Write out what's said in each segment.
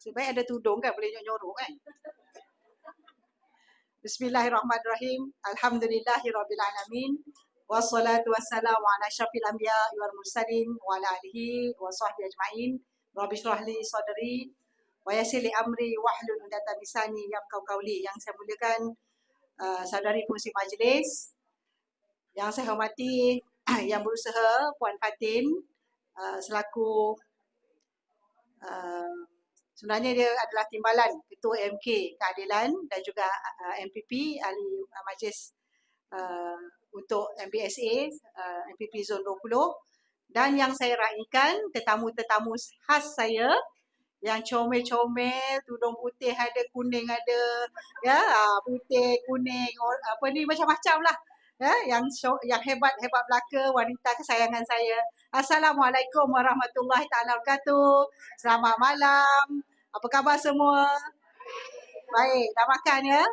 Sebaik ada tudung kan, boleh nyorok kan. Bismillahirrahmanirrahim. Alhamdulillahirrabbilalamin. Wassalatu wassalamu ala asyrafil anbiya wal mursalin wa ala alihi wa sahbihi ajma'in. Rabbi shrah li sadri wa yassir li amri wahlul 'uqdatam min lisani yafqahu qawli. Yang saya muliakan saudari pengurusi majlis, yang saya hormati yang berusaha Puan Fatin selaku sebenarnya dia adalah timbalan Ketua MK Keadilan dan juga MPP Ahli Majlis untuk MBSA MPP Zon 20, dan yang saya raikan tetamu-tetamu khas saya yang comel-comel, tudung putih ada, kuning ada, ya, putih, kuning, apa ni, macam-macam lah. Ya, yang hebat-hebat belaka, wanita kesayangan saya. Assalamualaikum warahmatullahi taala wabarakatuh. Selamat malam. Apa khabar semua? Baik, dah makan ya?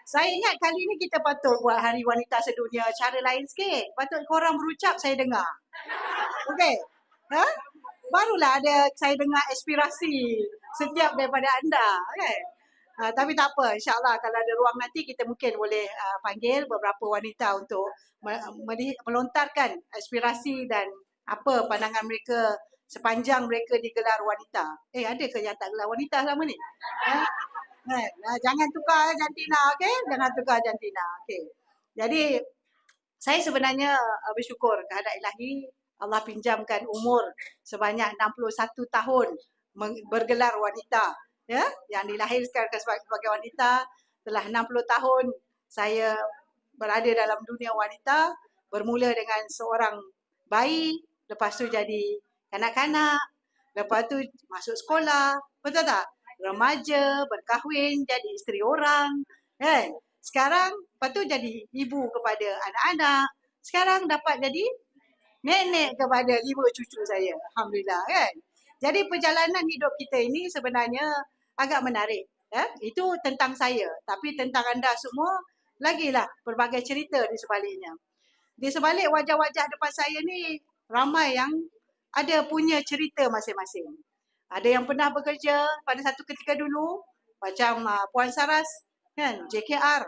Saya ingat kali ni kita patut buat Hari Wanita Sedunia cara lain sikit. Patut korang berucap, saya dengar. Okey. Ha? Barulah ada saya dengar aspirasi setiap daripada anda, kan? Tapi tak apa, insyaAllah kalau ada ruang nanti kita mungkin boleh panggil beberapa wanita untuk melontarkan aspirasi dan apa pandangan mereka sepanjang mereka digelar wanita. Ada ke yang tak gelar wanita selama ni? Jangan tukar jantina, okey? Jangan tukar jantina, okey. Jadi saya sebenarnya bersyukur kehadrat Ilahi, Allah pinjamkan umur sebanyak 61 tahun bergelar wanita. Ya, yang dilahirkan sebagai wanita. Telah 60 tahun saya berada dalam dunia wanita, bermula dengan seorang bayi, lepas tu jadi kanak-kanak, lepas tu masuk sekolah, betul tak? Remaja, berkahwin, jadi isteri orang, kan? Sekarang, lepas tu jadi ibu kepada anak-anak, sekarang dapat jadi nenek kepada 5 cucu saya, alhamdulillah, kan? Jadi perjalanan hidup kita ini sebenarnya agak menarik. Ya? Itu tentang saya. Tapi tentang anda semua, lagilah berbagai cerita di sebaliknya. Di sebalik wajah-wajah depan saya ni, ramai yang ada punya cerita masing-masing. Ada yang pernah bekerja pada satu ketika dulu, macam Puan Saras, kan? JKR,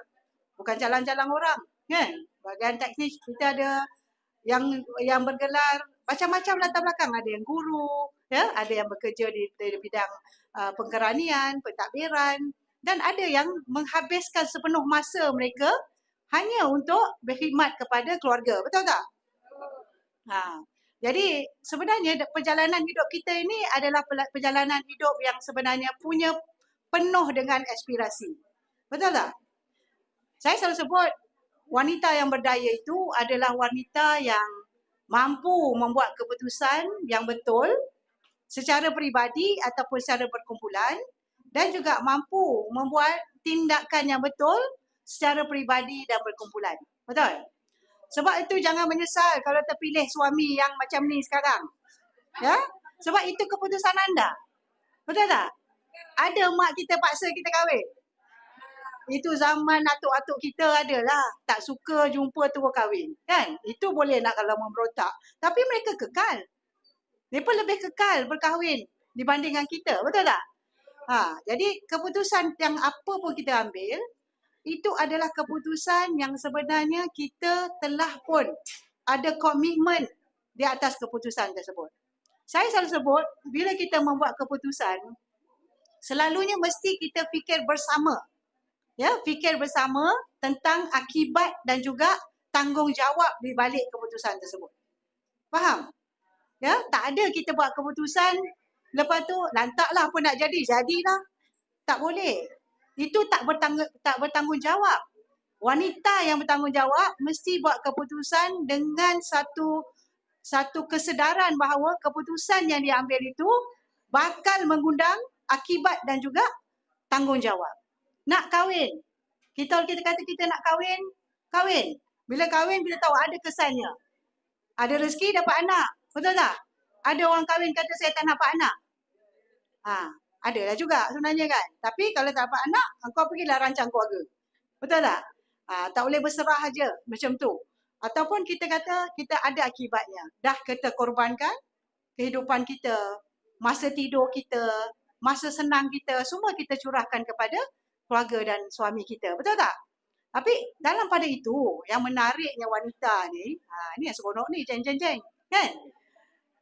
bukan jalan-jalan orang, kan? Bahagian teknis kita ada yang bergelar macam-macam latar belakang. Ada yang guru, ya, ada yang bekerja di bidang pengkeranian, pentadbiran, dan ada yang menghabiskan sepenuh masa mereka hanya untuk berkhidmat kepada keluarga, betul tak? Jadi sebenarnya perjalanan hidup kita ini adalah perjalanan hidup yang sebenarnya punya penuh dengan aspirasi, betul tak? Saya selalu sebut wanita yang berdaya itu adalah wanita yang mampu membuat keputusan yang betul secara peribadi ataupun secara berkumpulan, dan juga mampu membuat tindakan yang betul secara peribadi dan berkumpulan. Betul? Sebab itu jangan menyesal kalau terpilih suami yang macam ni sekarang. Ya? Sebab itu keputusan anda. Betul tak? Ada mak kita paksa kita kahwin. Itu zaman atuk-atuk kita adalah tak suka jumpa terus kahwin. Kan? Itu boleh nak kalau memberontak. Tapi mereka kekal. Mereka lebih kekal berkahwin dibandingkan kita. Betul tak? Jadi keputusan yang apa pun kita ambil, itu adalah keputusan yang sebenarnya kita telah pun ada komitmen di atas keputusan tersebut. Saya selalu sebut, bila kita membuat keputusan, selalunya mesti kita fikir bersama. Ya, fikir bersama tentang akibat dan juga tanggungjawab di balik keputusan tersebut. Faham? Ya, tak ada kita buat keputusan, lepas tu lantaklah apa nak jadi, jadilah. Tak boleh. Itu tak bertanggungjawab. Wanita yang bertanggungjawab mesti buat keputusan dengan satu kesedaran bahawa keputusan yang diambil itu bakal mengundang akibat dan juga tanggungjawab. Nak kahwin. Kita kata kita nak kahwin, kahwin. Bila kahwin, bila tahu ada kesannya. Ada rezeki dapat anak. Betul tak? Ada orang kahwin kata saya tak nak dapat anak. Adalah juga sebenarnya kan. Tapi kalau tak dapat anak, kau pergilah rancang keluarga. Betul tak? Tak boleh berserah aja macam tu. Ataupun kita kata kita ada akibatnya. Dah kita korbankan kehidupan kita, masa tidur kita, masa senang kita, semua kita curahkan kepada keluarga dan suami kita. Betul tak? Tapi dalam pada itu, yang menariknya wanita ni, ni yang seronok ni, jeng. Kan?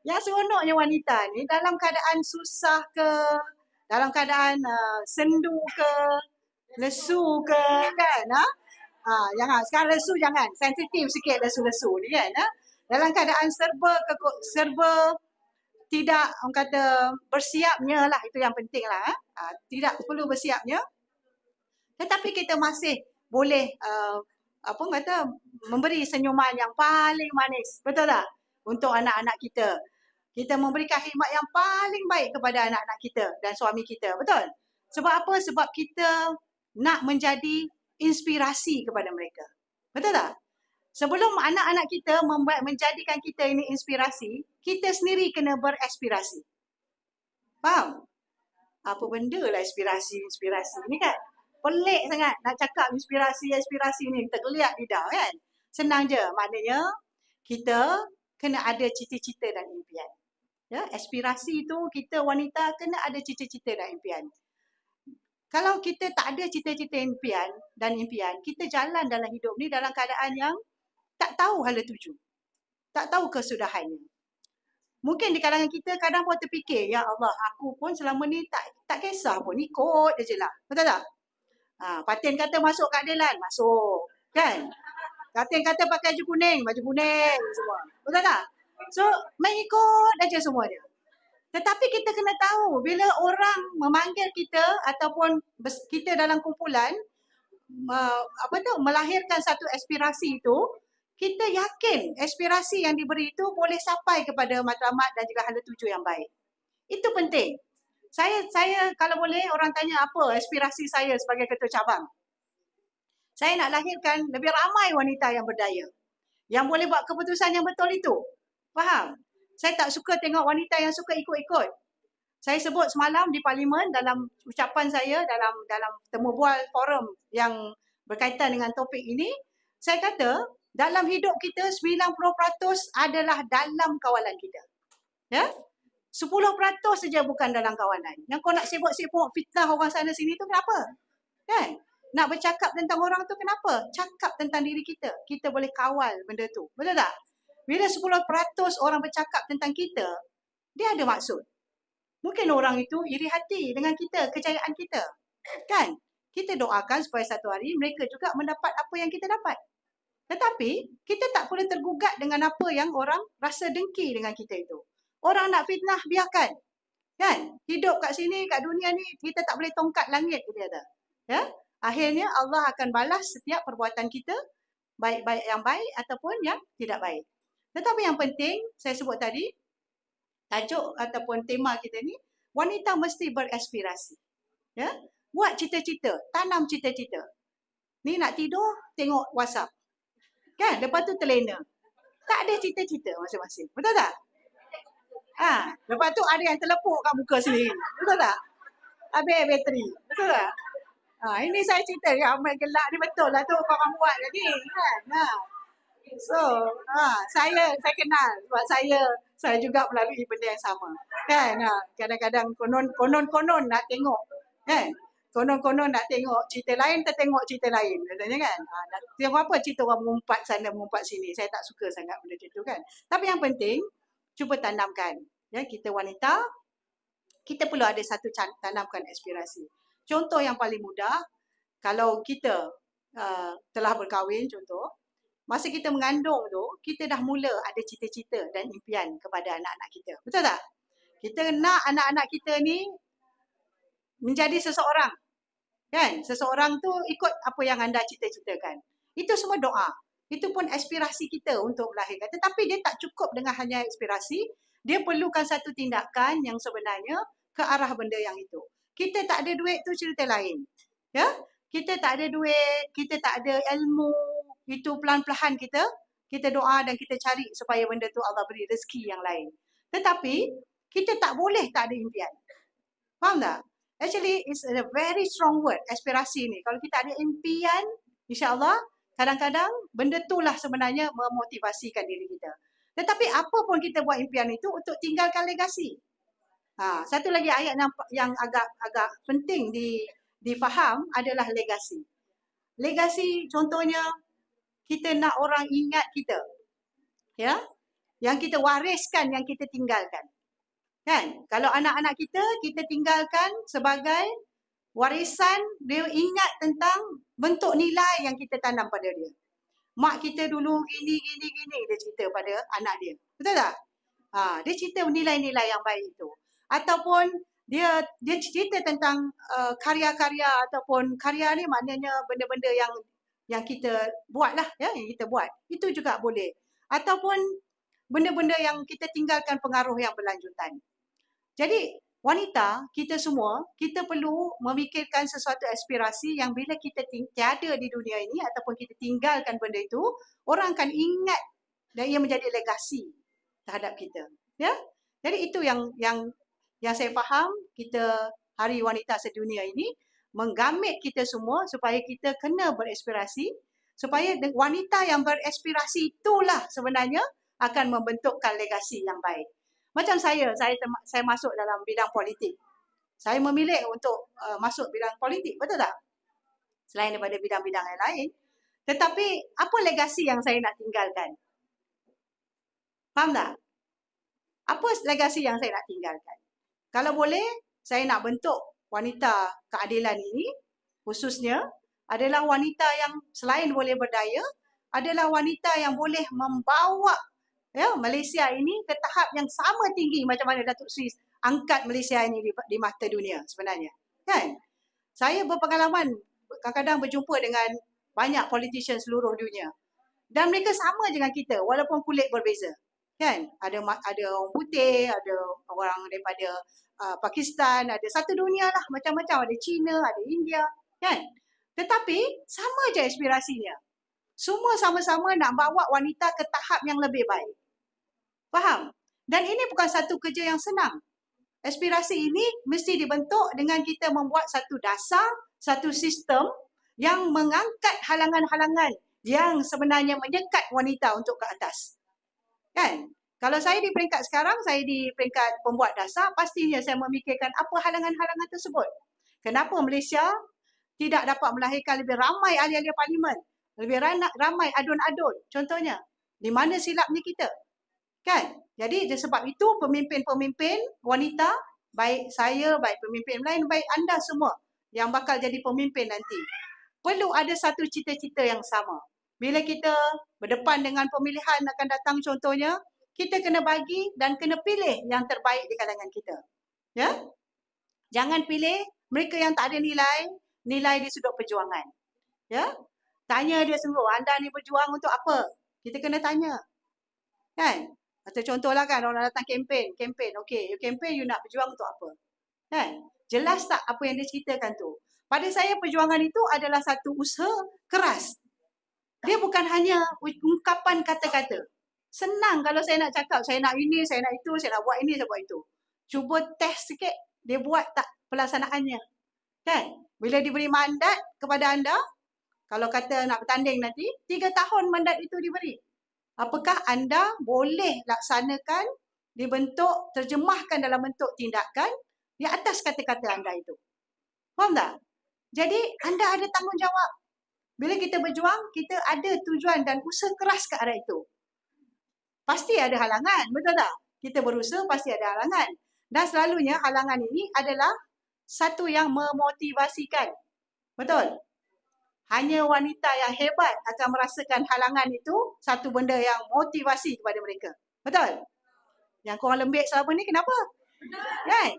Yang seronoknya wanita ni, dalam keadaan susah ke, dalam keadaan sendu ke, lesu ke, kan? Jangan, sekarang lesu jangan, sensitif sikit lesu-lesu ni kan. Dalam keadaan serba tidak, orang kata, bersiapnya lah, itu yang penting lah. Tidak perlu bersiapnya. Tetapi kita masih boleh memberi senyuman yang paling manis. Betul tak? Untuk anak-anak kita. Kita memberikan khidmat yang paling baik kepada anak-anak kita dan suami kita. Betul? Sebab apa? Sebab kita nak menjadi inspirasi kepada mereka. Betul tak? Sebelum anak-anak kita menjadikan kita ini inspirasi, kita sendiri kena beraspirasi. Faham? Apa benda lah inspirasi ni kan? Pelik sangat nak cakap inspirasi ni, tergeliat lidah kan? Senang je, maknanya kita kena ada cita-cita dan impian. Ya, aspirasi tu kita wanita kena ada cita-cita dan impian. Kalau kita tak ada cita-cita dan impian, kita jalan dalam hidup ni dalam keadaan yang tak tahu hala tuju. Tak tahu kesudahannya. Mungkin di kalangan kita kadang pun terfikir, ya Allah, aku pun selama ni tak kisah pun, ikut je lah. Betul tak? Patin kata masuk keadilan, masuk. Kan? Patin kata pakai baju kuning semua. Betul tak? So, mengikut aja semua dia. Tetapi kita kena tahu, bila orang memanggil kita ataupun kita dalam kumpulan, melahirkan satu aspirasi itu, kita yakin aspirasi yang diberi itu boleh sampai kepada matlamat dan juga hala tuju yang baik. Itu penting. Saya kalau boleh orang tanya apa aspirasi saya sebagai ketua cabang. Saya nak lahirkan lebih ramai wanita yang berdaya. Yang boleh buat keputusan yang betul itu. Faham? Saya tak suka tengok wanita yang suka ikut-ikut. Saya sebut semalam di parlimen dalam ucapan saya dalam temu bual forum yang berkaitan dengan topik ini, saya kata dalam hidup kita 90% adalah dalam kawalan kita. Ya? 10% saja bukan dalam kawalan. Yang kau nak sibuk-sibuk fitnah orang sana sini tu kenapa? Kan? Nak bercakap tentang orang tu kenapa? Cakap tentang diri kita. Kita boleh kawal benda tu. Betul tak? Bila 10% orang bercakap tentang kita, dia ada maksud. Mungkin orang itu iri hati dengan kita, kejayaan kita. Kan? Kita doakan supaya satu hari mereka juga mendapat apa yang kita dapat. Tetapi, kita tak boleh tergugat dengan apa yang orang rasa dengki dengan kita itu. Orang nak fitnah, biarkan. Kan? Hidup kat sini, kat dunia ni, kita tak boleh tongkat langit, kita kata. Ya? Akhirnya, Allah akan balas setiap perbuatan kita, baik-baik yang baik ataupun yang tidak baik. Tetapi yang penting, saya sebut tadi, tajuk ataupun tema kita ni, wanita mesti beraspirasi. Ya? Buat cita-cita, tanam cita-cita. Ni nak tidur, tengok WhatsApp. Kan? Lepas tu terlena. Tak ada cita-cita masing-masing. Betul tak? Lepas tu ada yang terlepuk kat muka sendiri. Betul tak? Habis bateri. Betul tak? Ini saya cerita yang amat gelak ni betul lah tu korang buat tadi. Kan? So, saya kenal sebab saya juga melalui benda yang sama. Kan? Kadang-kadang konon nak tengok. Kan? Konon nak tengok cerita lain, tertengok cerita lain. Katanya kan? Tengok apa cerita orang mengumpat sana, mengumpat sini. Saya tak suka sangat benda macam tu kan. Tapi yang penting, cuba tanamkan. Ya, kita wanita, kita perlu ada satu tanamkan aspirasi. Contoh yang paling mudah, kalau kita telah berkahwin contoh, masa kita mengandung tu, kita dah mula ada cita-cita dan impian kepada anak-anak kita. Betul tak? Kita nak anak-anak kita ni menjadi seseorang. Kan? Seseorang tu ikut apa yang anda cita-citakan. Itu semua doa. Itu pun aspirasi kita untuk melahirkan. Tetapi dia tak cukup dengan hanya aspirasi. Dia perlukan satu tindakan yang sebenarnya ke arah benda yang itu. Kita tak ada duit tu cerita lain. Ya? Kita tak ada duit, kita tak ada ilmu. Itu pelan-pelan kita doa dan kita cari supaya benda tu Allah beri rezeki yang lain. Tetapi, kita tak boleh tak ada impian. Faham tak? Actually, it's a very strong word, aspirasi ni. Kalau kita ada impian, insyaAllah, kadang-kadang benda itulah sebenarnya memotivasikan diri kita. Tetapi apa pun kita buat impian itu untuk tinggalkan legasi. Satu lagi ayat yang agak penting difaham adalah legasi. Legasi contohnya kita nak orang ingat kita. Ya. Yang kita wariskan, yang kita tinggalkan. Kan? Kalau anak-anak kita tinggalkan sebagai warisan, dia ingat tentang bentuk nilai yang kita tanam pada dia. Mak kita dulu gini, dia cerita pada anak dia. Betul tak? Dia cerita nilai-nilai yang baik itu. Ataupun dia cerita tentang karya-karya ataupun karya ni maknanya benda-benda yang kita buat lah, ya, yang kita buat. Itu juga boleh. Ataupun benda-benda yang kita tinggalkan pengaruh yang berlanjutan. Jadi wanita, kita semua, kita perlu memikirkan sesuatu aspirasi yang bila kita tiada di dunia ini ataupun kita tinggalkan benda itu, orang akan ingat dan ia menjadi legasi terhadap kita. Ya, jadi itu yang saya faham. Kita Hari Wanita Sedunia ini menggamit kita semua supaya kita kena beraspirasi, supaya wanita yang beraspirasi itulah sebenarnya akan membentukkan legasi yang baik. Macam saya masuk dalam bidang politik. Saya memilih untuk masuk bidang politik, betul tak? Selain daripada bidang-bidang yang lain. Tetapi apa legasi yang saya nak tinggalkan? Faham tak? Apa legasi yang saya nak tinggalkan? Kalau boleh, saya nak bentuk wanita keadilan ini, khususnya adalah wanita yang selain boleh berdaya, adalah wanita yang boleh membawa Malaysia ini ke tahap yang sama tinggi macam mana Datuk Seri angkat Malaysia ini di mata dunia sebenarnya. Kan? Saya berpengalaman kadang-kadang berjumpa dengan banyak politician seluruh dunia. Dan mereka sama dengan kita walaupun kulit berbeza. Kan? Ada orang putih, ada orang daripada Pakistan, ada satu dunia lah, macam-macam, ada China, ada India, kan? Tetapi sama je aspirasinya. Semua sama-sama nak bawa wanita ke tahap yang lebih baik. Faham? Dan ini bukan satu kerja yang senang. Aspirasi ini mesti dibentuk dengan kita membuat satu dasar, satu sistem yang mengangkat halangan-halangan yang sebenarnya menyekat wanita untuk ke atas. Kan? Kalau saya di peringkat sekarang, saya di peringkat pembuat dasar, pastinya saya memikirkan apa halangan-halangan tersebut. Kenapa Malaysia tidak dapat melahirkan lebih ramai ahli-ahli parlimen, lebih ramai adun-adun, contohnya. Di mana silapnya kita? Kan? Jadi sebab itu pemimpin-pemimpin wanita, baik saya, baik pemimpin lain, baik anda semua yang bakal jadi pemimpin nanti, perlu ada satu cita-cita yang sama. Bila kita berdepan dengan pemilihan akan datang contohnya, kita kena bagi dan kena pilih yang terbaik di kalangan kita. Ya? Jangan pilih mereka yang tak ada nilai di sudut perjuangan. Ya? Tanya dia sungguh, anda ni berjuang untuk apa? Kita kena tanya. Kan? Atau contohlah kan orang datang kempen. Okey, you kempen, you nak berjuang untuk apa? Kan? Jelas tak apa yang dia ceritakan tu? Pada saya perjuangan itu adalah satu usaha keras. Dia bukan hanya ungkapan kata-kata. Senang kalau saya nak cakap, saya nak ini, saya nak itu, saya nak buat ini, saya buat itu. Cuba test sikit, dia buat tak pelaksanaannya. Kan? Bila diberi mandat kepada anda, kalau kata nak bertanding nanti, 3 tahun mandat itu diberi. Apakah anda boleh laksanakan, terjemahkan dalam bentuk tindakan di atas kata-kata anda itu? Faham tak? Jadi anda ada tanggungjawab. Bila kita berjuang, kita ada tujuan dan usaha keras ke arah itu. Pasti ada halangan, betul tak? Kita berusaha, pasti ada halangan. Dan selalunya halangan ini adalah satu yang memotivasikan. Betul? Hanya wanita yang hebat akan merasakan halangan itu satu benda yang motivasi kepada mereka. Betul? Yang korang lembik selama ni kenapa? Kan?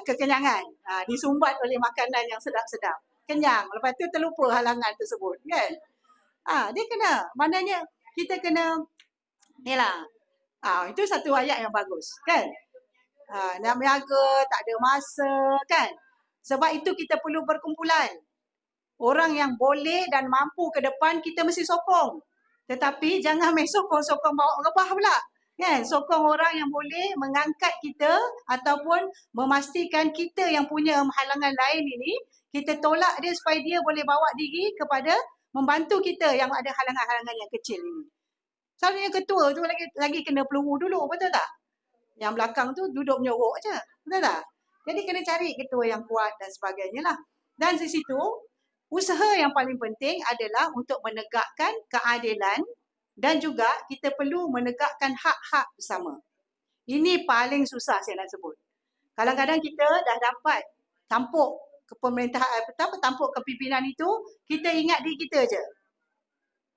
Kekenyangan. Disumbat oleh makanan yang sedap-sedap. Kenyang. Lepas tu terlupa halangan tersebut. Kan? Dia kena. Maknanya kita kena nilah. Itu satu ayat yang bagus. Kan? Nak berniaga, tak ada masa. Kan? Sebab itu kita perlu berkumpulan. Orang yang boleh dan mampu ke depan, kita mesti sokong. Tetapi jangan main sokong-sokong bawa rebah pula. Kan? Sokong orang yang boleh mengangkat kita ataupun memastikan kita yang punya halangan lain ini, kita tolak dia supaya dia boleh bawa diri kepada membantu kita yang ada halangan-halangan yang kecil ini. Selalunya ketua tu lagi kena peluru dulu, betul tak? Yang belakang tu duduk menyorok je. Betul tak? Jadi kena cari ketua yang kuat dan sebagainya lah. Dan di situ, usaha yang paling penting adalah untuk menegakkan keadilan dan juga kita perlu menegakkan hak-hak bersama. Ini paling susah saya nak sebut. Kadang-kadang kita dah dapat tampuk kepemerintahan, tampuk kepimpinan itu, kita ingat diri kita je.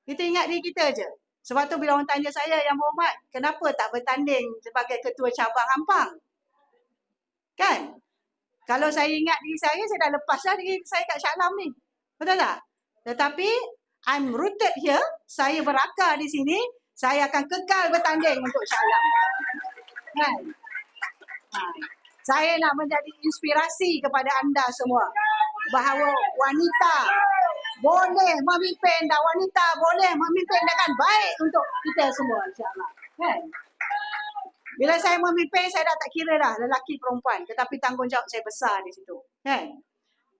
Kita ingat diri kita je. Sebab tu bila orang tanya saya, Yang Berhormat, kenapa tak bertanding sebagai ketua cabang Ampang? Kan? Kalau saya ingat diri saya dah lepas dah diri saya kat Shah Alam ni. Betul tak? Tetapi, I'm rooted here, saya berakar di sini, saya akan kekal bertanding untuk Shah Alam. Kan? Saya nak menjadi inspirasi kepada anda semua bahawa wanita boleh memimpin dan wanita boleh memimpin dengan baik untuk kita semua, insyaAllah. Kan? Bila saya memimpin, saya dah tak kira dah lelaki perempuan, tetapi tanggungjawab saya besar di situ. Kan?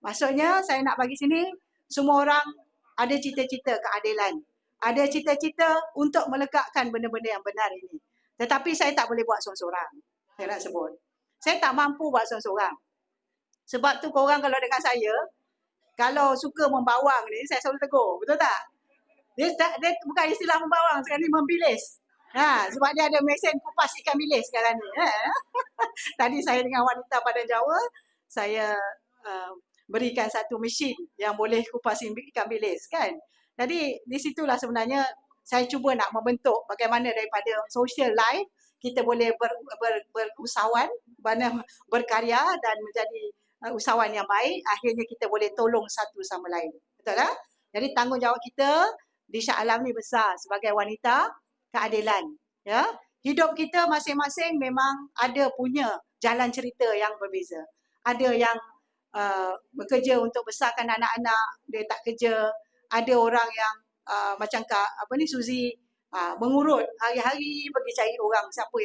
Maksudnya, saya nak bagi sini, semua orang ada cita-cita keadilan. Ada cita-cita untuk meletakkan benda-benda yang benar ini. Tetapi saya tak boleh buat seorang-seorang. Saya nak sebut. Saya tak mampu buat seorang-seorang. Sebab tu korang kalau dengan saya, kalau suka membawang ni, saya selalu tegur. Betul tak? Dia bukan istilah membawang, sekarang ni membilis. Sebab dia ada mesin kupas ikan bilis sekarang ni. Tadi saya dengan wanita Padang Jawa, saya berikan satu mesin yang boleh kupas ikan bilis kan. Jadi di situlah sebenarnya saya cuba nak membentuk bagaimana daripada social life kita boleh berusahawan, berkarya dan menjadi usahawan yang baik, akhirnya kita boleh tolong satu sama lain. Betul tak? Jadi tanggungjawab kita di Shah Alam ni besar sebagai wanita keadilan. Ya, hidup kita masing-masing memang ada punya jalan cerita yang berbeza. Ada yang bekerja untuk besarkan anak-anak, dia tak kerja. Ada orang yang macam Suzy mengurut hari-hari pergi cari orang siapa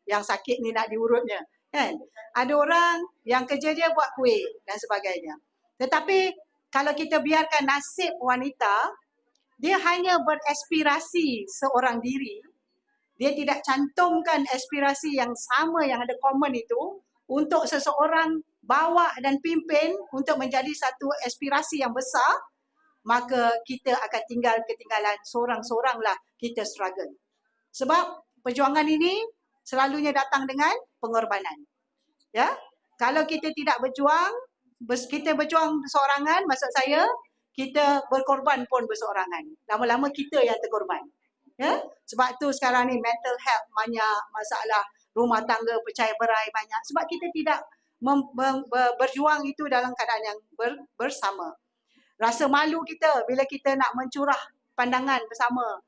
yang sakit ni nak diurutnya. Kan? Ada orang yang kerja dia buat kuih dan sebagainya. Tetapi kalau kita biarkan nasib wanita, dia hanya beraspirasi seorang diri, dia tidak cantumkan aspirasi yang sama yang ada common itu untuk seseorang bawa dan pimpin untuk menjadi satu aspirasi yang besar, maka kita akan ketinggalan seorang-seorang lah kita struggle. Sebab perjuangan ini selalunya datang dengan pengorbanan. Ya, kalau kita tidak berjuang, kita berjuang berseorangan, maksud saya kita berkorban pun berseorangan. Lama-lama kita yang terkorban. Ya, sebab tu sekarang ni mental health banyak masalah, rumah tangga pecah berai banyak. Sebab kita tidak berjuang itu dalam keadaan yang bersama. Rasa malu kita bila kita nak mencurah pandangan bersama,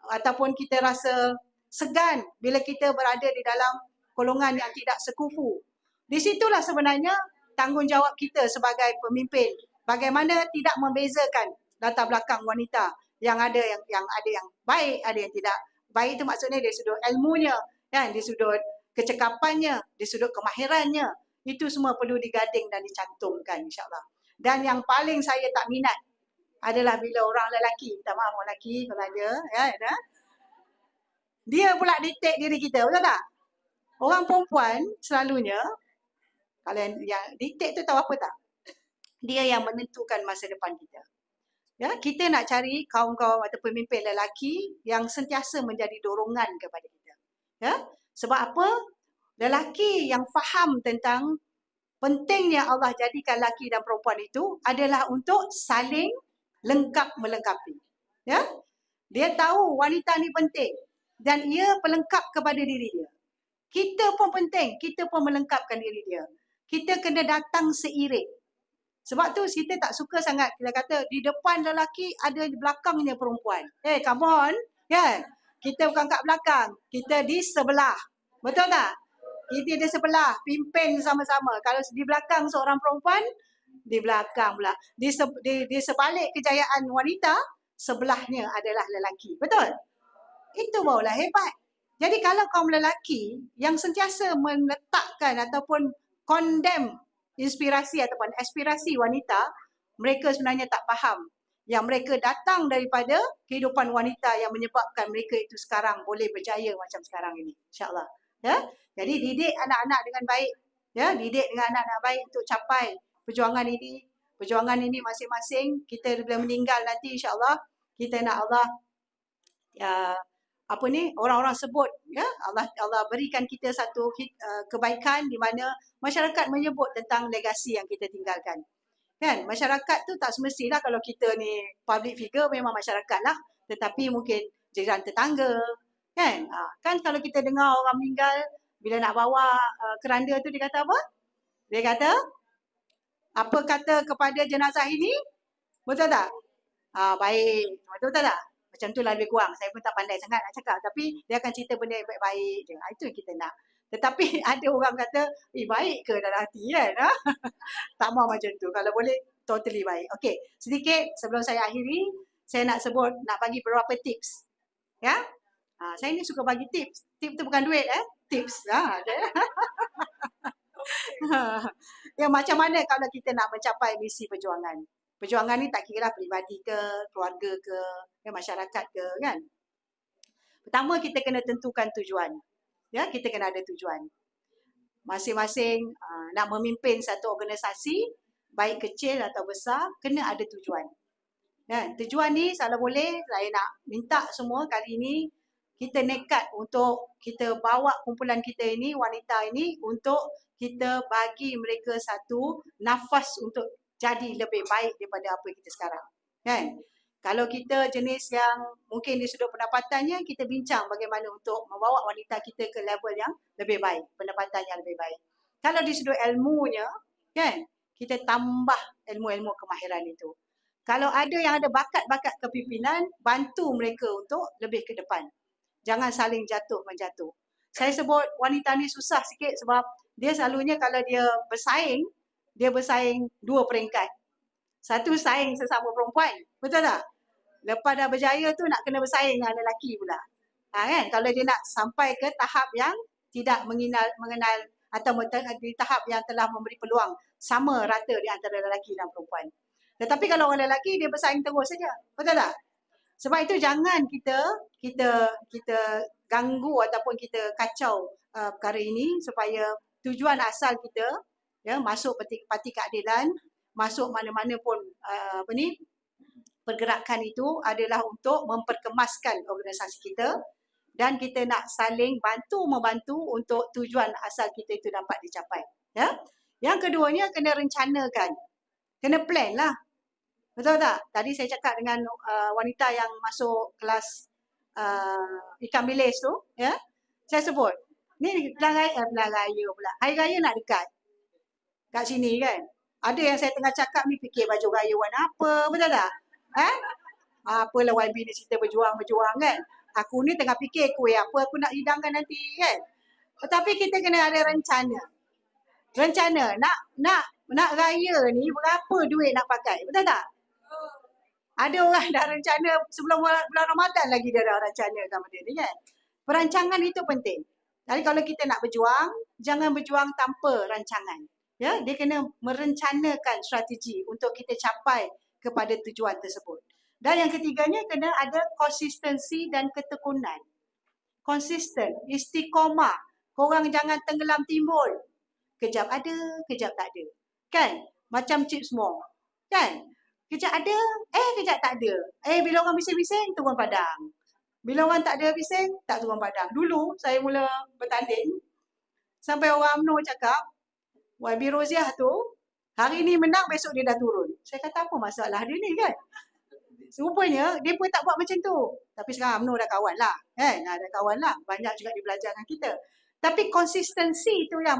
ataupun kita rasa segan bila kita berada di dalam golongan yang tidak sekufu. Di situlah sebenarnya tanggungjawab kita sebagai pemimpin. Bagaimana tidak membezakan latar belakang wanita yang ada yang baik, ada yang tidak baik. Itu maksudnya dari sudut ilmunya, kan, dari sudut kecekapannya, dari sudut kemahirannya. Itu semua perlu digading dan dicantumkan, insyaAllah. Dan yang paling saya tak minat adalah bila orang lelaki, minta maaf orang lelaki kalau ada, ya, dia pula dictate diri kita, betul tak? Orang perempuan selalunya, kalau yang dictate tu tahu apa tak? Dia yang menentukan masa depan kita. Ya, kita nak cari kaum-kaum atau pemimpin lelaki yang sentiasa menjadi dorongan kepada kita. Ya, sebab apa? Lelaki yang faham tentang pentingnya Allah jadikan lelaki dan perempuan itu adalah untuk saling lengkap melengkapi. Ya, dia tahu wanita ni penting dan ia pelengkap kepada diri dia. Kita pun penting, kita pun melengkapkan diri dia. Kita kena datang seiring. Sebab tu kita tak suka sangat kita kata di depan lelaki ada di belakangnya perempuan. Come on. Kan? Kita bukan kat belakang. Kita di sebelah. Betul tak? Kita di sebelah. Pimpin sama-sama. Kalau di belakang seorang perempuan, di belakang pula. Di sebalik kejayaan wanita, sebelahnya adalah lelaki. Betul? Itu barulah hebat. Jadi kalau kaum lelaki yang sentiasa meletakkan ataupun condemn inspirasi ataupun aspirasi wanita, mereka sebenarnya tak faham yang mereka datang daripada kehidupan wanita yang menyebabkan mereka itu sekarang boleh berjaya macam sekarang ini, insyaAllah. Ya? Jadi didik anak-anak dengan baik. Ya, didik dengan anak-anak baik untuk capai perjuangan ini. Perjuangan ini masing-masing kita bila meninggal nanti insya-Allah kita nak Allah orang-orang sebut ya Allah berikan kita satu kebaikan di mana masyarakat menyebut tentang legasi yang kita tinggalkan. Kan masyarakat tu tak semestilah kalau kita ni public figure memang masyarakat lah, tetapi mungkin jiran tetangga kan. Kan kalau kita dengar orang meninggal bila nak bawa keranda tu dia kata apa? Dia kata apa kata kepada jenazah ini? Betul tak? Baik. Betul tak? Macam tu lah lebih kurang. Saya pun tak pandai sangat nak cakap. Tapi dia akan cerita benda yang baik-baik je. Itu yang kita nak. Tetapi ada orang kata, baik ke dalam hati kan? Tak mau macam tu. Kalau boleh, totally baik. Okey, sedikit sebelum saya akhiri, saya nak bagi beberapa tips. Ya? Saya ni suka bagi tips. Tips tu bukan duit, tips. Ya, macam mana kalau kita nak mencapai misi perjuangan? Perjuangan ni tak kira lah peribadi ke, keluarga ke, masyarakat ke, kan? Pertama, kita kena tentukan tujuan. Ya, kita kena ada tujuan. Masing-masing nak memimpin satu organisasi, baik kecil atau besar, kena ada tujuan. Ya, tujuan ni kalau boleh, saya nak minta semua kali ini, kita nekat untuk kita bawa kumpulan kita ini, wanita ini, untuk kita bagi mereka satu nafas untuk jadi lebih baik daripada apa kita sekarang. Kan? Kalau kita jenis yang mungkin di sudut pendapatannya, kita bincang bagaimana untuk membawa wanita kita ke level yang lebih baik, pendapatan yang lebih baik. Kalau di sudut ilmunya, kan? Kita tambah ilmu-ilmu kemahiran itu. Kalau ada yang ada bakat-bakat kepimpinan, bantu mereka untuk lebih ke depan. Jangan saling jatuh-menjatuh. Saya sebut wanita ni susah sikit sebab dia selalunya kalau dia bersaing 2 peringkat. Satu saing sesama perempuan. Betul tak? Lepas dah berjaya tu nak kena bersaing dengan lelaki pula. Kan? Kalau dia nak sampai ke tahap yang tidak mengenal atau di tahap yang telah memberi peluang sama rata di antara lelaki dan perempuan. Tetapi kalau orang lelaki dia bersaing terus saja. Betul tak? Sebab itu jangan kita ganggu ataupun kita kacau perkara ini supaya tujuan asal kita ya masuk parti keadilan, masuk mana-mana pun pergerakan itu adalah untuk memperkemaskan organisasi kita dan kita nak saling bantu-membantu untuk tujuan asal kita itu dapat dicapai. Ya. Yang keduanya kena rencanakan. Kena plan lah. Betul tak? Tadi saya cakap dengan wanita yang masuk kelas ikan bilis tu, ya. Saya sebut, ni pilihan raya pula. Hari raya nak dekat. Kat sini kan. Ada yang saya tengah cakap ni fikir baju raya warna apa, betul tak? Apalah YB ni cerita berjuang kan. Aku ni tengah fikir kuih apa aku nak hidangkan nanti kan. Tetapi kita kena ada rencana. Rencana nak raya ni berapa duit nak pakai, betul tak? Ada orang dah rencana sebelum bulan Ramadan lagi dia dah rencanakan benda ni kan. Perancangan itu penting. Jadi kalau kita nak berjuang, jangan berjuang tanpa rancangan. Ya, dia kena merencanakan strategi untuk kita capai kepada tujuan tersebut. Dan yang ketiganya kena ada konsistensi dan ketekunan. Konsisten, istiqomah. Korang jangan tenggelam timbul. Kejap ada, kejap tak ada. Kan? Macam chips more. Kan? Kejap ada, kejap tak ada. Bila orang bising-bising, turun padang. Bila orang tak ada bising, tak turun padang. Dulu, saya mula bertanding. Sampai orang UMNO cakap, YB Roziah tu, hari ni menang, besok dia dah turun. Saya kata, apa masalah dia ni kan? Rupanya, dia pun tak buat macam tu. Tapi sekarang UMNO dah kawan lah. Dah kawan lah. Banyak juga dia belajar dengan kita. Tapi konsistensi itu yang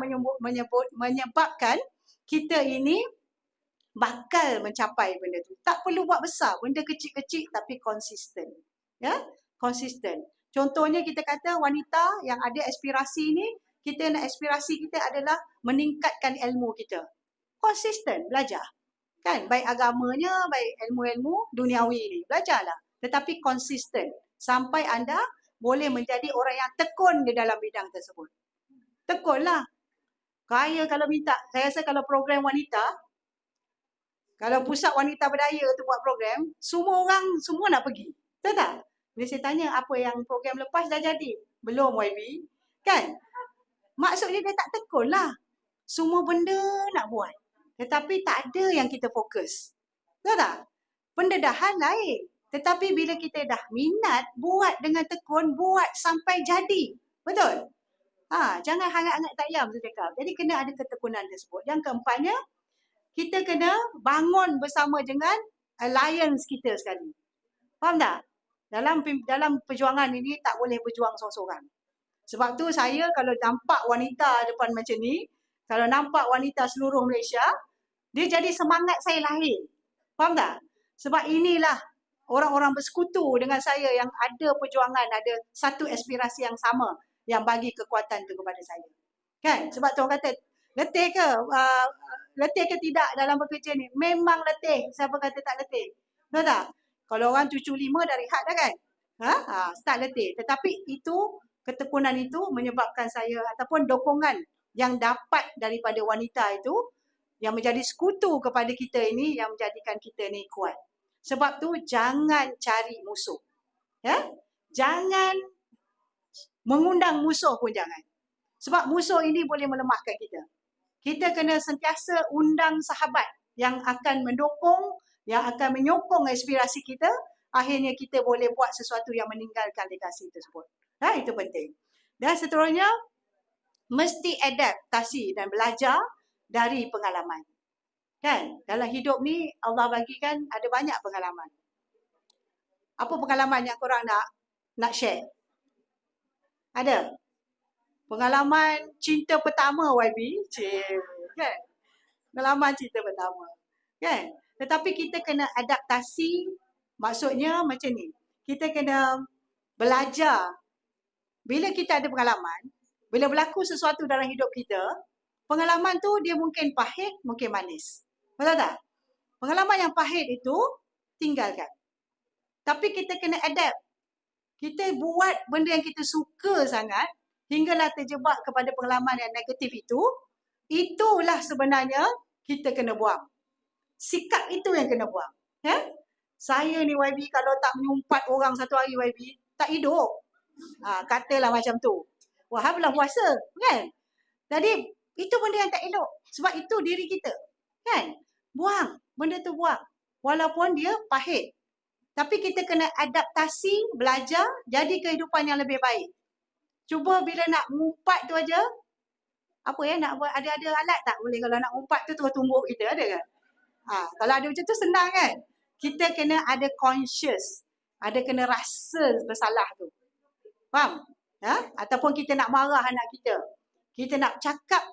menyebabkan kita ini bakal mencapai benda tu. Tak perlu buat besar, benda kecil-kecil tapi konsisten. Ya, konsisten. Contohnya kita kata wanita yang ada aspirasi ni, kita nak aspirasi kita adalah meningkatkan ilmu kita. Konsisten, belajar. Kan, baik agamanya, baik ilmu-ilmu duniawi ni, belajarlah. Tetapi konsisten sampai anda boleh menjadi orang yang tekun di dalam bidang tersebut. Tekunlah. Kaya kalau minta, saya rasa kalau program wanita, kalau pusat wanita berdaya tu buat program, semua nak pergi. Betul tak? Bila saya tanya apa yang program lepas dah jadi? Belum YB. Kan? Maksudnya dia tak tekun lah. Semua benda nak buat. Tetapi tak ada yang kita fokus. Betul tak? Pendedahan lain. Tetapi bila kita dah minat, buat dengan tekun, buat sampai jadi. Betul? Jangan hangat-hangat tak yam saya cakap. Jadi kena ada ketekunan tersebut. Yang keempatnya, kita kena bangun bersama dengan alliance kita sekali. Faham tak? Dalam perjuangan ini tak boleh berjuang seorang-seorang. Sebab tu saya kalau nampak wanita depan macam ni, kalau nampak wanita seluruh Malaysia, dia jadi semangat saya lahir. Faham tak? Sebab inilah orang-orang bersekutu dengan saya yang ada perjuangan, ada satu aspirasi yang sama yang bagi kekuatan tu kepada saya. Kan? Sebab tu orang kata, letih ke? Letih ke tidak dalam bekerja ni? Memang letih. Siapa kata tak letih? Betul tak? Kalau orang cucu 5 dah rehat dah kan? Start letih. Tetapi itu, ketekunan itu menyebabkan saya ataupun dokongan yang dapat daripada wanita itu yang menjadi sekutu kepada kita ini yang menjadikan kita ni kuat. Sebab tu jangan cari musuh. Ya? Jangan mengundang musuh pun jangan. Sebab musuh ini boleh melemahkan kita. Kita kena sentiasa undang sahabat yang akan mendukung, yang akan menyokong aspirasi kita. Akhirnya kita boleh buat sesuatu yang meninggalkan legasi tersebut. Itu penting. Dan seterusnya, mesti adaptasi dan belajar dari pengalaman. Kan? Dalam hidup ni, Allah bagikan ada banyak pengalaman. Apa pengalaman yang korang nak share? Ada? Pengalaman cinta pertama YB, kan? Pengalaman cinta pertama, kan? Tetapi kita kena adaptasi, maksudnya macam ni. Kita kena belajar. Bila kita ada pengalaman, bila berlaku sesuatu dalam hidup kita, pengalaman tu dia mungkin pahit, mungkin manis. Betul tak? Pengalaman yang pahit itu, tinggalkan. Tapi kita kena adapt. Kita buat benda yang kita suka sangat, hinggalah terjebak kepada pengalaman yang negatif itu, itulah sebenarnya kita kena buang. Sikap itu yang kena buang. Saya ni YB kalau tak menyumpat orang satu hari YB, tak hidup. Katalah macam tu. Wah, belah puasa. Kan? Jadi, itu benda yang tak elok. Sebab itu diri kita. Kan? Buang. Benda tu buang. Walaupun dia pahit. Tapi kita kena adaptasi, belajar, jadi kehidupan yang lebih baik. Cuba bila nak mengumpat tu aja, nak buat ada alat tak boleh kalau nak umpat tu terus tumbuk kita, ada kan? Kalau ada macam tu senang kan? Kita kena ada conscious, ada kena rasa bersalah tu. Faham? Ataupun kita nak marah anak kita. Kita nak cakap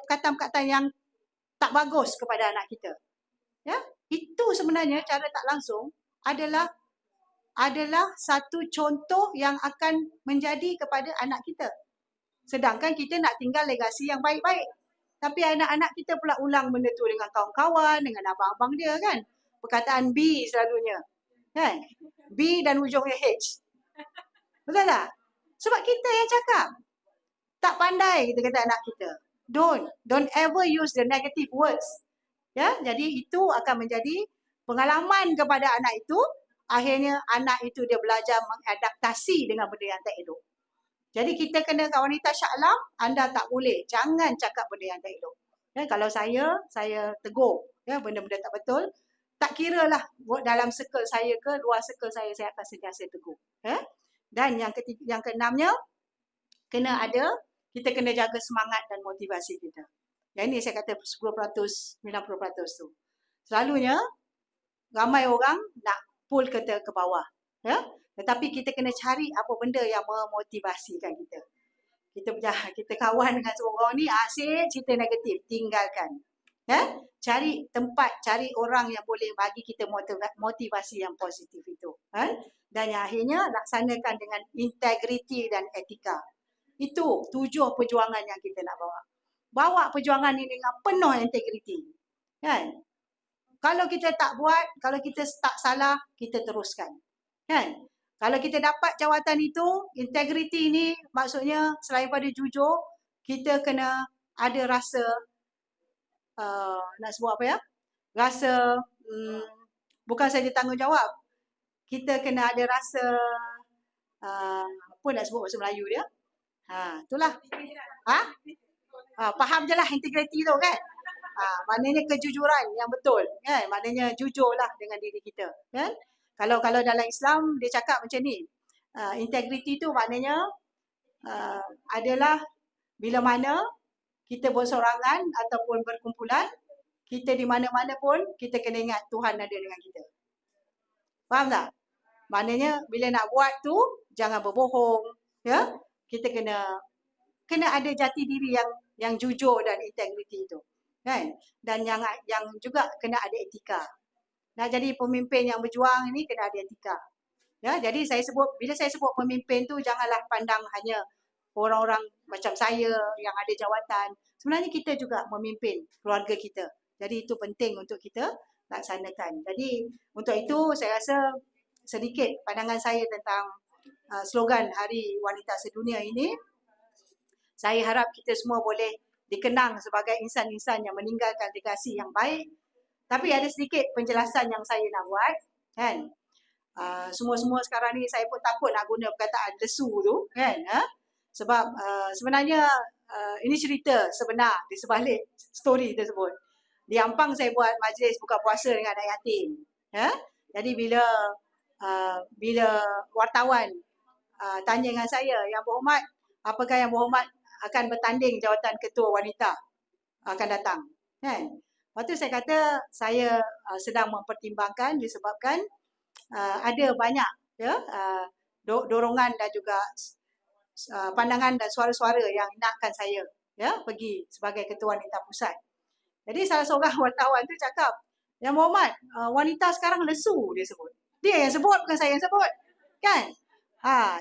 kata-kata yang tak bagus kepada anak kita. Itu sebenarnya cara tak langsung adalah satu contoh yang akan menjadi kepada anak kita. Sedangkan kita nak tinggal legasi yang baik-baik. Tapi anak-anak kita pula ulang benda tu dengan kawan-kawan, dengan abang-abang dia kan. Perkataan B selalunya. Kan? B dan ujungnya H. Betul tak? Sebab kita yang cakap. Tak pandai kita kata anak kita. Don't ever use the negative words. Jadi itu akan menjadi pengalaman kepada anak itu. Akhirnya anak itu dia belajar mengadaptasi dengan benda yang tak elok. Jadi kita kena kat wanita Shah Alam, anda tak boleh. Jangan cakap benda yang tak elok. Kalau saya tegur benda-benda tak betul. Tak kira lah dalam circle saya ke luar circle saya akan sentiasa tegur. Dan yang keenamnya, kita kena jaga semangat dan motivasi kita. Yang ini saya kata 10%, 90% tu. Selalunya, ramai orang nak pull kita ke bawah. Tetapi kita kena cari apa benda yang memotivasikan kita. Kita kawan dengan seorang ni, asyik cerita negatif, tinggalkan. Cari tempat, cari orang yang boleh bagi kita motivasi yang positif itu. Dan yang akhirnya laksanakan dengan integriti dan etika. Itu 7 perjuangan yang kita nak bawa. Bawa perjuangan ini dengan penuh integriti. Kan? Kalau kita tak buat, kalau kita tak salah, kita teruskan. Kan? Kalau kita dapat jawatan itu, integriti ini maksudnya selain pada jujur, kita kena ada rasa, nak sebut apa ya? Rasa, bukan saja tanggungjawab. Kita kena ada rasa, apa nak sebut bahasa Melayu dia? Itulah. Faham je lah integriti tu kan. Maknanya kejujuran yang betul kan. Maknanya jujurlah dengan diri kita kan. Kalau dalam Islam dia cakap macam ni. Integriti tu maknanya adalah bila mana kita bersorangan ataupun berkumpulan, kita di mana-mana pun kita kena ingat Tuhan ada dengan kita. Faham tak? Maknanya bila nak buat tu jangan berbohong, ya. Kita kena ada jati diri yang jujur dan integriti tu, kan? Dan yang juga kena ada etika. Nak jadi pemimpin yang berjuang ini kena ada etika. Ya, jadi bila saya sebut pemimpin tu janganlah pandang hanya orang-orang macam saya yang ada jawatan. Sebenarnya kita juga memimpin keluarga kita. Jadi itu penting untuk kita laksanakan. Jadi untuk itu saya rasa sedikit pandangan saya tentang slogan Hari Wanita Sedunia ini. Saya harap kita semua boleh dikenang sebagai insan-insan yang meninggalkan legasi yang baik. Tapi ada sedikit penjelasan yang saya nak buat, kan? Semua-semua sekarang ni saya pun takut nak guna perkataan lesu tu, kan? Sebab sebenarnya ini cerita sebenar di sebalik story tersebut. Di Ampang saya buat majlis buka puasa dengan anak yatim. Jadi bila wartawan tanya dengan saya, Yang Berhormat, apakah Yang Berhormat akan bertanding jawatan ketua wanita akan datang, kan? Lepas tu saya kata saya sedang mempertimbangkan disebabkan ada banyak dorongan dan juga pandangan dan suara-suara yang nakkan saya pergi sebagai ketua wanita pusat. Jadi salah seorang wartawan tu cakap, Yang Berhormat, wanita sekarang lesu, dia sebut. Dia yang sebut, bukan saya yang sebut, kan?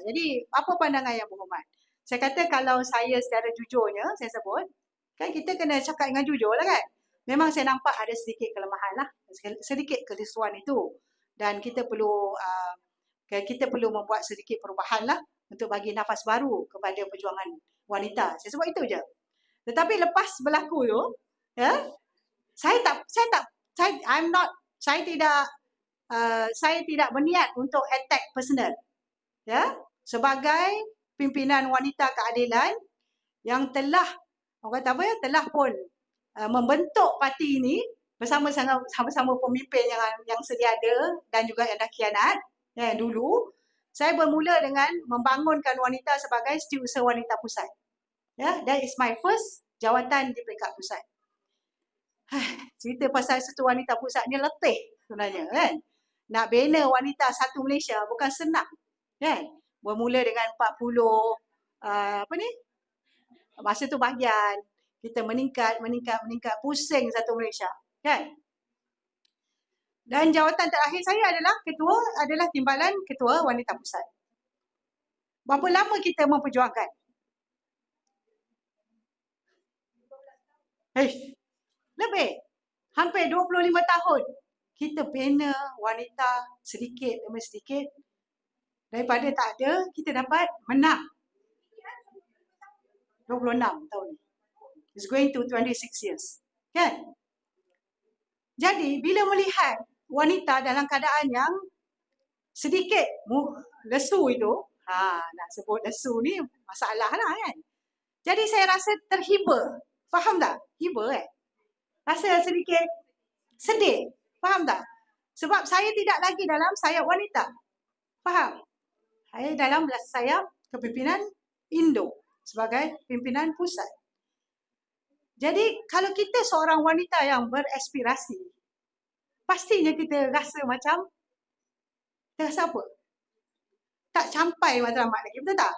Jadi apa pandangan Yang Berhormat? Saya kata kalau saya secara jujurnya saya sebut, kan kita kena cakap dengan jujur lah kan. Memang saya nampak ada sedikit kelemahan lah, sedikit kelesuan itu. Dan kita perlu membuat sedikit perubahan lah untuk bagi nafas baru kepada perjuangan wanita. Saya sebut itu je. Tetapi lepas berlaku tu, saya tidak berniat untuk attack personal. Sebagai pimpinan wanita keadilan yang telah pun membentuk parti ini bersama-sama pemimpin yang sedia ada dan juga yang dah khianat dulu. Saya bermula dengan membangunkan wanita sebagai Setiausaha Wanita Pusat. That is my first jawatan di peringkat pusat. Cerita pasal Setiausaha Wanita Pusat ni letih sebenarnya, kan? Nak bina wanita satu Malaysia bukan senang, kan? Bermula dengan 40 masa tu bahagian kita meningkat pusing satu Malaysia, kan? Dan jawatan terakhir saya adalah timbalan ketua wanita pusat. Berapa lama kita memperjuangkan? Lebih. Hampir 25 tahun. Kita bina wanita sedikit demi sedikit. Daripada tak ada, kita dapat menang. 26 tahun ni. It's going to 26 years. Kan? Jadi, bila melihat wanita dalam keadaan yang sedikit lesu itu, nak sebut lesu ni masalah lah kan. Jadi saya rasa terhibur. Faham tak? Hibur rasa sedikit sedih. Faham tak? Sebab saya tidak lagi dalam sayap wanita. Faham? Saya dalam sayap kepimpinan Indo sebagai pimpinan pusat. Jadi kalau kita seorang wanita yang beraspirasi, pastinya kita rasa macam, kita rasa apa? Tak sampai matlamat lagi, betul tak?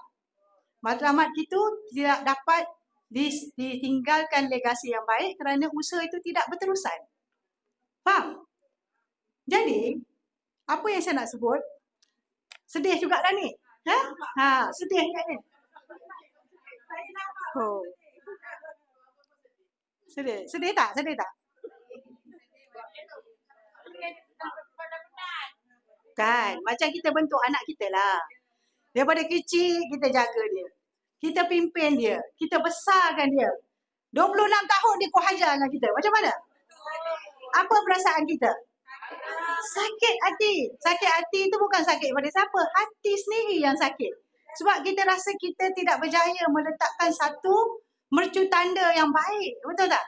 Matlamat itu tidak dapat ditinggalkan legasi yang baik kerana usaha itu tidak berterusan. Faham? Jadi, apa yang saya nak sebut, sedih juga dah ni. Sedih juga ni. Sedih tak? Kan, macam kita bentuk anak kita lah. Daripada kecil kita jaga dia. Kita pimpin dia. Kita besarkan dia. 26 tahun dia kuhajar dengan kita. Macam mana? Apa perasaan kita? Sakit hati. Sakit hati itu bukan sakit pada siapa. Hati sendiri yang sakit. Sebab kita rasa kita tidak berjaya meletakkan satu mercu tanda yang baik. Betul tak?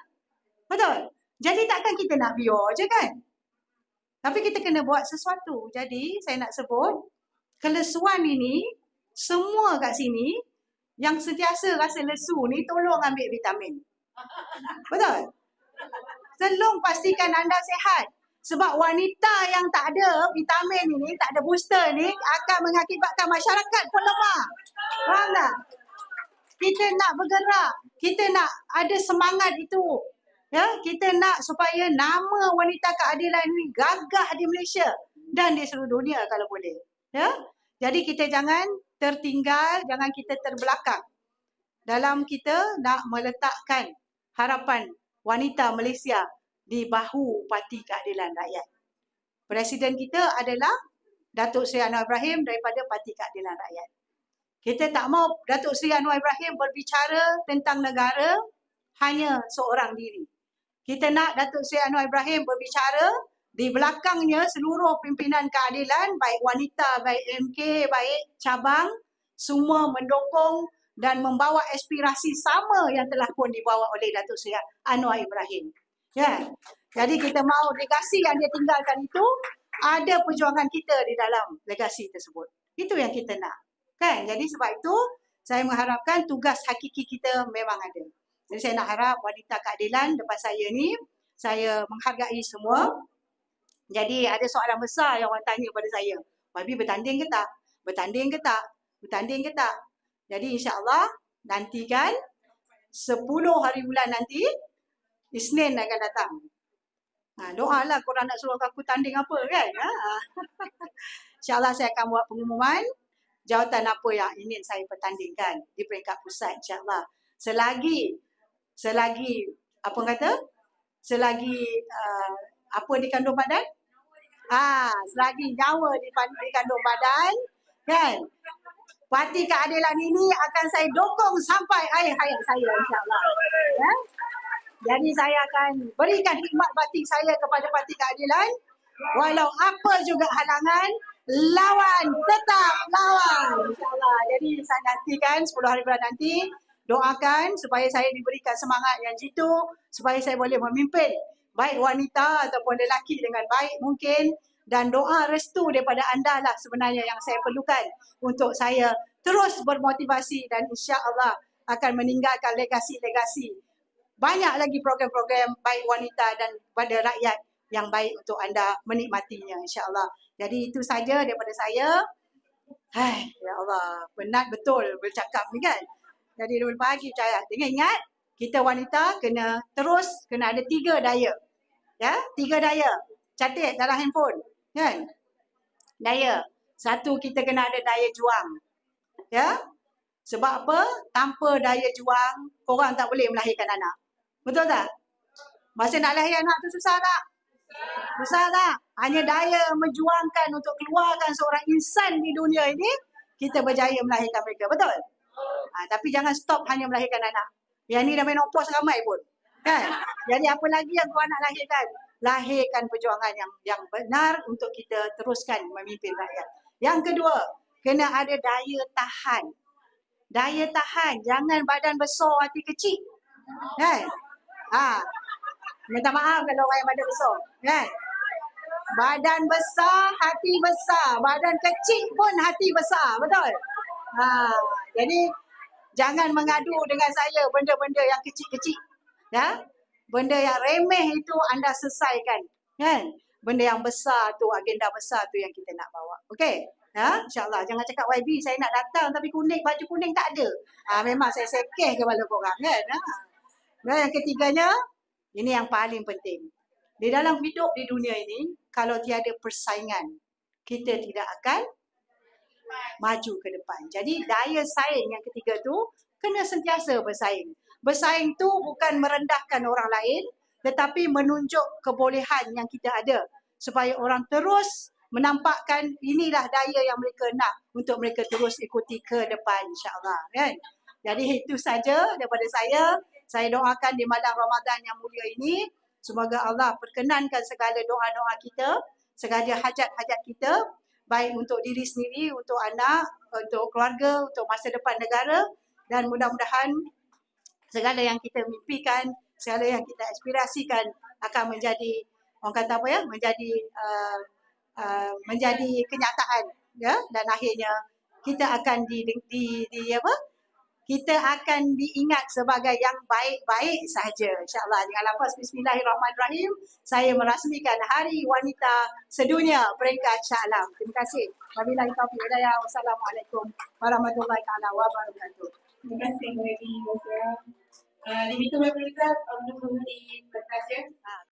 Betul? Jadi takkan kita nak biar je kan? Tapi kita kena buat sesuatu. Jadi saya nak sebut, kelesuan ini, semua kat sini, yang sentiasa rasa lesu ni, tolong ambil vitamin. Betul? Tolong pastikan anda sihat. Sebab wanita yang tak ada vitamin ini, tak ada booster ni, akan mengakibatkan masyarakat pun lemah. Faham tak? Kita nak bergerak. Kita nak ada semangat itu. Ya, kita nak supaya nama wanita keadilan ini gagah di Malaysia dan di seluruh dunia kalau boleh. Ya. Jadi kita jangan tertinggal, jangan kita terbelakang dalam kita nak meletakkan harapan wanita Malaysia di bahu Parti Keadilan Rakyat. Presiden kita adalah Datuk Seri Anwar Ibrahim daripada Parti Keadilan Rakyat. Kita tak mau Datuk Seri Anwar Ibrahim berbicara tentang negara hanya seorang diri. Kita nak Datuk Seri Anwar Ibrahim berbicara di belakangnya seluruh pimpinan keadilan, baik wanita, baik MK, baik cabang, semua mendukung dan membawa aspirasi sama yang telah pun dibawa oleh Datuk Seri Anwar Ibrahim. Ya. Jadi kita mahu legasi yang dia tinggalkan itu, ada perjuangan kita di dalam legasi tersebut. Itu yang kita nak. Kan? Jadi sebab itu, saya mengharapkan tugas hakiki kita memang ada. Jadi saya nak harap wanita keadilan depan saya ni, saya menghargai semua. Jadi ada soalan besar yang orang tanya pada saya. Wabi bertanding ke tak? Bertanding ke tak? Bertanding ke tak? Jadi insya-Allah nantikan 10 hari bulan nanti, Isnin akan datang. Doalah korang nak suruh aku tanding apa kan? InsyaAllah saya akan buat pengumuman jawatan apa yang ingin saya pertandingkan di peringkat pusat insyaAllah. Selagi apa kata? Selagi apa dikandung badan? Selagi nyawa dikandung badan, kan? Parti Keadilan ini akan saya dukung sampai akhir hayat saya insyaAllah. Ya? Jadi saya akan berikan khidmat batin saya kepada Parti Keadilan. Walau apa juga halangan, lawan, tetap lawan. InsyaAllah. Jadi saya nantikan 10 hari bulan nanti, doakan supaya saya diberikan semangat yang jitu, supaya saya boleh memimpin baik wanita ataupun lelaki dengan baik mungkin. Dan doa restu daripada anda lah sebenarnya yang saya perlukan untuk saya terus bermotivasi dan insya-Allah akan meninggalkan legasi-legasi. Banyak lagi program-program baik wanita dan pada rakyat yang baik untuk anda menikmatinya insya-Allah. Jadi itu saja daripada saya. Ya Allah, penat betul bercakap ni kan. Jadi dulu pagi saya ingat kita wanita kena ada 3 daya. Ya, 3 daya. Catat dalam handphone, kan? Daya. 1, kita kena ada daya juang. Ya. Sebab apa? Tanpa daya juang, korang tak boleh melahirkan anak. Betul tak? Masa nak lahir anak tu susah tak? Susah tak? Hanya daya menjuangkan untuk keluarkan seorang insan di dunia ini, kita berjaya melahirkan mereka. Betul? Tapi jangan stop hanya melahirkan anak. Yang ni dah menopause ramai pun. Kan? Jadi apa lagi yang korang nak lahirkan? Lahirkan perjuangan yang benar untuk kita teruskan memimpin rakyat. Yang kedua, kena ada daya tahan. Daya tahan. Jangan badan besar, hati kecil. Kan? Minta maaf kalau orang yang badan besar. Kan? Badan besar, hati besar. Badan kecil pun hati besar. Betul? Jadi, jangan mengadu dengan saya benda-benda yang kecil-kecil. Ya? Benda yang remeh itu anda selesaikan. Kan? Benda yang besar tu, agenda besar tu yang kita nak bawa. Okey? Ya? InsyaAllah. Jangan cakap YB, saya nak datang tapi baju kuning tak ada. Memang saya sekeh kepala korang. Kan? Dan yang ketiganya, ini yang paling penting. Di dalam hidup di dunia ini, kalau tiada persaingan, kita tidak akan maju ke depan. Jadi daya saing yang ketiga tu, kena sentiasa bersaing. Bersaing tu bukan merendahkan orang lain, tetapi menunjuk kebolehan yang kita ada. Supaya orang terus menampakkan inilah daya yang mereka nak untuk mereka terus ikuti ke depan insyaAllah. Kan? Jadi itu saja daripada saya. Saya doakan di malam Ramadan yang mulia ini, semoga Allah perkenankan segala doa-doa kita, segala hajat-hajat kita, baik untuk diri sendiri, untuk anak, untuk keluarga, untuk masa depan negara, dan mudah-mudahan segala yang kita mimpikan, segala yang kita aspirasikan akan menjadi, orang kata apa ya, menjadi kenyataan, ya, dan akhirnya kita akan kita akan diingat sebagai yang baik-baik sahaja. InsyaAllah. Dengan lafaz Bismillahirrahmanirrahim, saya merasmikan Hari Wanita Sedunia peringkat Shah Alam. Terima kasih. Wabillahi taufiq wal hidayah. Wassalamualaikum warahmatullahi wabarakatuh. Terima kasih Ibu Musya. Demikian pemirsa untuk mengundi kertas ya.